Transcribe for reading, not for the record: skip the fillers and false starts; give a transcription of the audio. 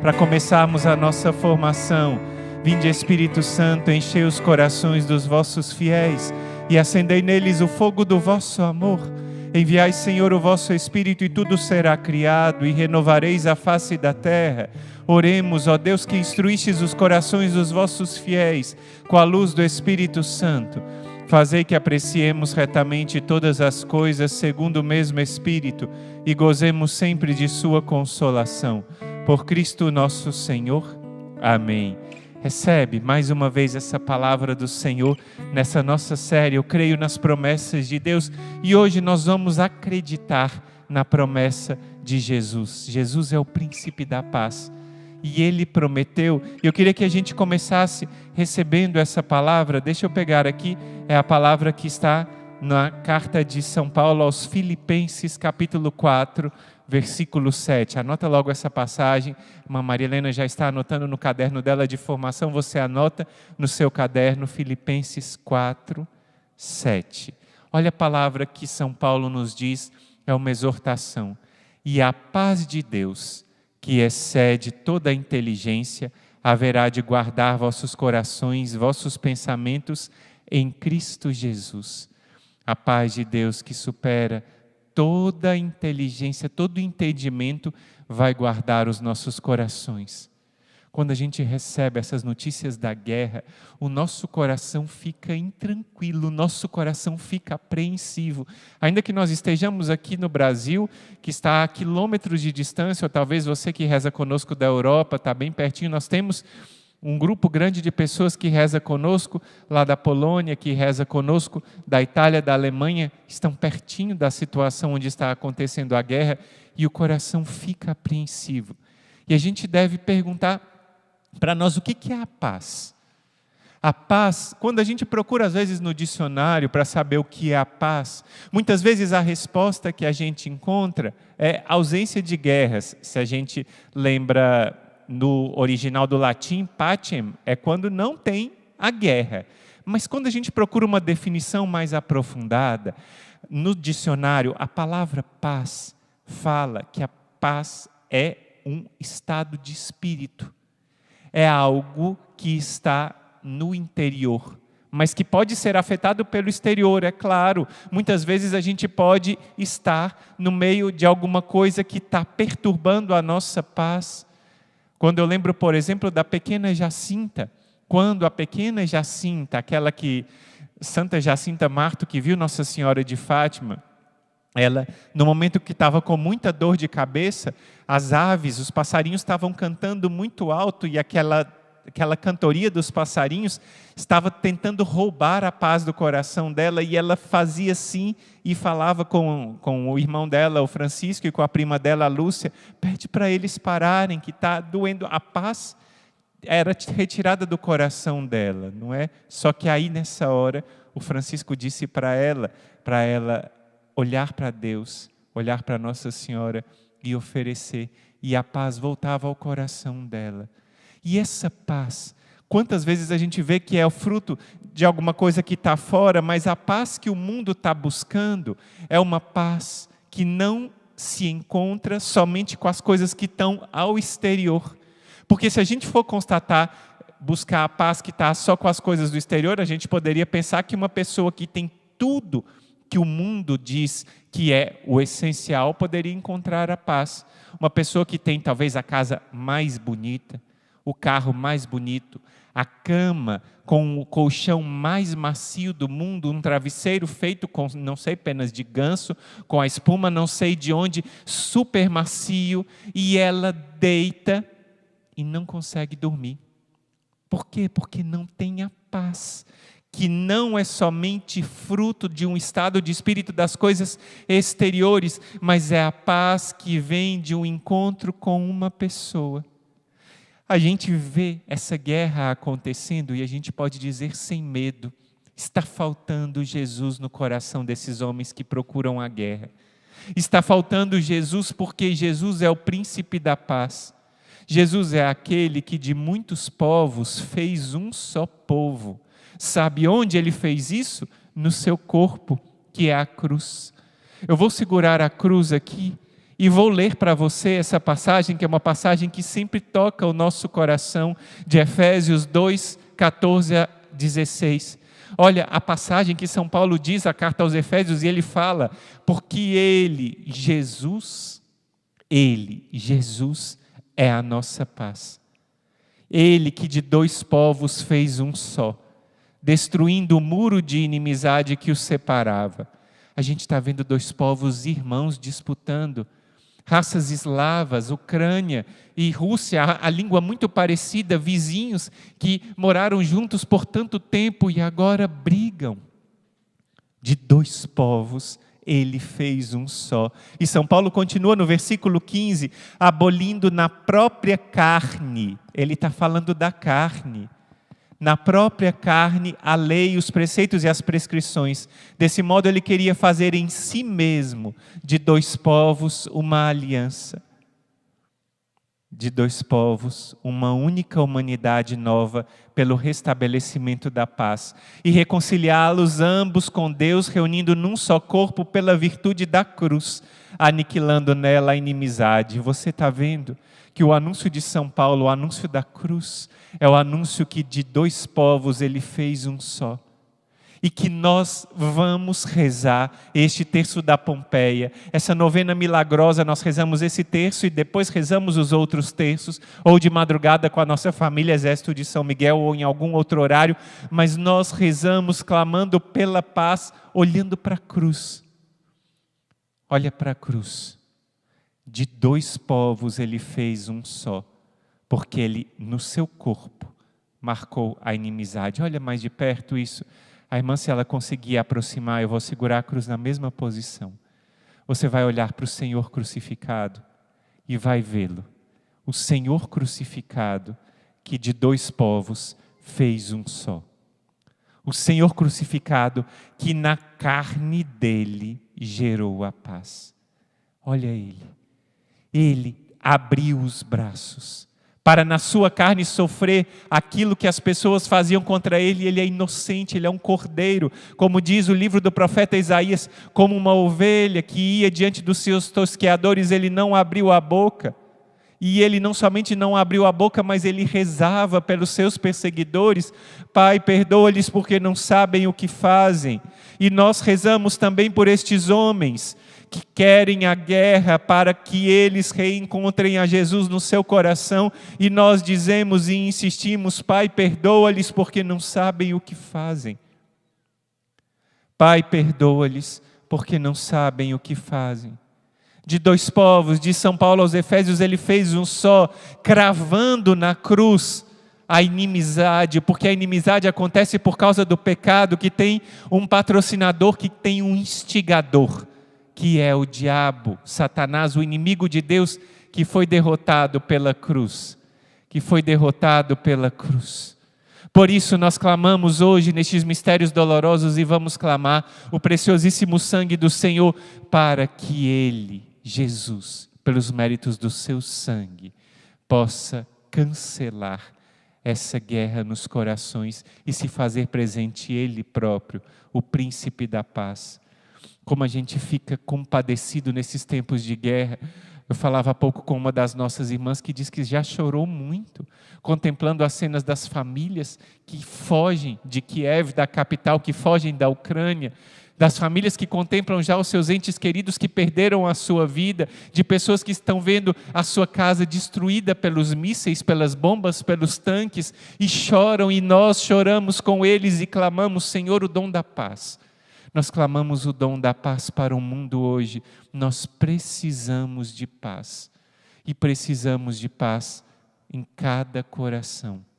para começarmos a nossa formação. Vinde, Espírito Santo, enchei os corações dos vossos fiéis e acendei neles o fogo do vosso amor. Enviai, Senhor, o vosso Espírito e tudo será criado e renovareis a face da terra. Oremos, ó Deus, que instruístes os corações dos vossos fiéis com a luz do Espírito Santo. Fazei que apreciemos retamente todas as coisas segundo o mesmo Espírito e gozemos sempre de sua consolação. Por Cristo nosso Senhor. Amém. Recebe mais uma vez essa palavra do Senhor nessa nossa série. Eu creio nas promessas de Deus e hoje nós vamos acreditar na promessa de Jesus. Jesus é o príncipe da paz e Ele prometeu. Eu queria que a gente começasse recebendo essa palavra. Deixa eu pegar aqui, é a palavra que está na carta de São Paulo aos Filipenses, capítulo 4, versículo 7. Anota logo essa passagem. A Maria Helena já está anotando no caderno dela de formação. Você anota no seu caderno, Filipenses 4, 7. Olha a palavra que São Paulo nos diz, é uma exortação. E a paz de Deus, que excede toda a inteligência, haverá de guardar vossos corações, vossos pensamentos em Cristo Jesus. A paz de Deus que supera toda a inteligência, todo o entendimento, vai guardar os nossos corações. Quando a gente recebe essas notícias da guerra, o nosso coração fica intranquilo, o nosso coração fica apreensivo. Ainda que nós estejamos aqui no Brasil, que está a quilômetros de distância, ou talvez você que reza conosco da Europa, está bem pertinho, nós temos um grupo grande de pessoas que reza conosco, lá da Polônia, que reza conosco, da Itália, da Alemanha, estão pertinho da situação onde está acontecendo a guerra, e o coração fica apreensivo. E a gente deve perguntar para nós o que é a paz. A paz, quando a gente procura às vezes no dicionário para saber o que é a paz, muitas vezes a resposta que a gente encontra é ausência de guerras. Se a gente lembra no original do latim, pacem, é quando não tem a guerra. Mas quando a gente procura uma definição mais aprofundada, no dicionário, a palavra paz fala que a paz é um estado de espírito. É algo que está no interior, mas que pode ser afetado pelo exterior, é claro. Muitas vezes a gente pode estar no meio de alguma coisa que está perturbando a nossa paz. Quando eu lembro, por exemplo, da pequena Jacinta, quando a pequena Jacinta, aquela que, Santa Jacinta Marto, que viu Nossa Senhora de Fátima, ela, no momento que estava com muita dor de cabeça, as aves, os passarinhos estavam cantando muito alto e aquela cantoria dos passarinhos estava tentando roubar a paz do coração dela, e ela fazia assim e falava com o irmão dela, o Francisco, e com a prima dela, a Lúcia, pede para eles pararem, que está doendo. A paz era retirada do coração dela, não é? Só que aí nessa hora o Francisco disse para ela olhar para Deus, olhar para Nossa Senhora e oferecer, e a paz voltava ao coração dela. E essa paz, quantas vezes a gente vê que é o fruto de alguma coisa que está fora, mas a paz que o mundo está buscando é uma paz que não se encontra somente com as coisas que estão ao exterior. Porque se a gente for buscar a paz que está só com as coisas do exterior, a gente poderia pensar que uma pessoa que tem tudo que o mundo diz que é o essencial poderia encontrar a paz. Uma pessoa que tem talvez a casa mais bonita, o carro mais bonito, a cama com o colchão mais macio do mundo, um travesseiro feito com, não sei, penas de ganso, com a espuma não sei de onde, super macio, e ela deita e não consegue dormir. Por quê? Porque não tem a paz, que não é somente fruto de um estado de espírito das coisas exteriores, mas é a paz que vem de um encontro com uma pessoa. A gente vê essa guerra acontecendo e a gente pode dizer sem medo, está faltando Jesus no coração desses homens que procuram a guerra. Está faltando Jesus porque Jesus é o príncipe da paz. Jesus é aquele que de muitos povos fez um só povo. Sabe onde ele fez isso? No seu corpo, que é a cruz. Eu vou segurar a cruz aqui E vou ler para você essa passagem, que é uma passagem que sempre toca o nosso coração, de Efésios 2, 14 a 16. Olha, a passagem que São Paulo diz a carta aos Efésios, e ele fala, porque Jesus é a nossa paz. Ele que de dois povos fez um só, destruindo o muro de inimizade que os separava. A gente está vendo dois povos irmãos disputando, raças eslavas, Ucrânia e Rússia, a língua muito parecida, vizinhos que moraram juntos por tanto tempo e agora brigam. De dois povos, ele fez um só. E São Paulo continua no versículo 15, abolindo na própria carne, ele está falando da carne, na própria carne a lei, os preceitos e as prescrições. Desse modo ele queria fazer em si mesmo, de dois povos, uma aliança. De dois povos, uma única humanidade nova, pelo restabelecimento da paz. E reconciliá-los ambos com Deus, reunindo num só corpo pela virtude da cruz, aniquilando nela a inimizade. Você está vendo que o anúncio de São Paulo, o anúncio da cruz, é o anúncio que de dois povos ele fez um só. E que nós vamos rezar este terço da Pompeia, essa novena milagrosa, nós rezamos esse terço e depois rezamos os outros terços, ou de madrugada com a nossa família, Exército de São Miguel, ou em algum outro horário, mas nós rezamos clamando pela paz, olhando para a cruz. Olha para a cruz. De dois povos ele fez um só, porque ele no seu corpo marcou a inimizade. Olha mais de perto isso. A irmã, se ela conseguir aproximar, eu vou segurar a cruz na mesma posição. Você vai olhar para o Senhor crucificado e vai vê-lo. O Senhor crucificado, que de dois povos fez um só. O Senhor crucificado, que na carne dele gerou a paz. Olha ele. Ele abriu os braços para na sua carne sofrer aquilo que as pessoas faziam contra ele. Ele é inocente, ele é um cordeiro, como diz o livro do profeta Isaías, como uma ovelha que ia diante dos seus tosqueadores, ele não abriu a boca. E ele não somente não abriu a boca, mas ele rezava pelos seus perseguidores: Pai, perdoa-lhes porque não sabem o que fazem. E nós rezamos também por estes homens que querem a guerra para que eles reencontrem a Jesus no seu coração, e nós dizemos e insistimos: Pai, perdoa-lhes porque não sabem o que fazem. Pai, perdoa-lhes porque não sabem o que fazem. De dois povos, de São Paulo aos Efésios, ele fez um só, cravando na cruz a inimizade, porque a inimizade acontece por causa do pecado, que tem um patrocinador, que tem um instigador, que é o diabo, Satanás, o inimigo de Deus, que foi derrotado pela cruz. Que foi derrotado pela cruz. Por isso nós clamamos hoje nestes mistérios dolorosos, e vamos clamar o preciosíssimo sangue do Senhor, para que Ele, Jesus, pelos méritos do seu sangue, possa cancelar essa guerra nos corações e se fazer presente Ele próprio, o príncipe da paz. Como a gente fica compadecido nesses tempos de guerra. Eu falava há pouco com uma das nossas irmãs que diz que já chorou muito, contemplando as cenas das famílias que fogem de Kiev, da capital, que fogem da Ucrânia, das famílias que contemplam já os seus entes queridos que perderam a sua vida, de pessoas que estão vendo a sua casa destruída pelos mísseis, pelas bombas, pelos tanques, e choram, e nós choramos com eles e clamamos: Senhor, o dom da paz. Nós clamamos o dom da paz para o mundo hoje. Nós precisamos de paz. E precisamos de paz em cada coração.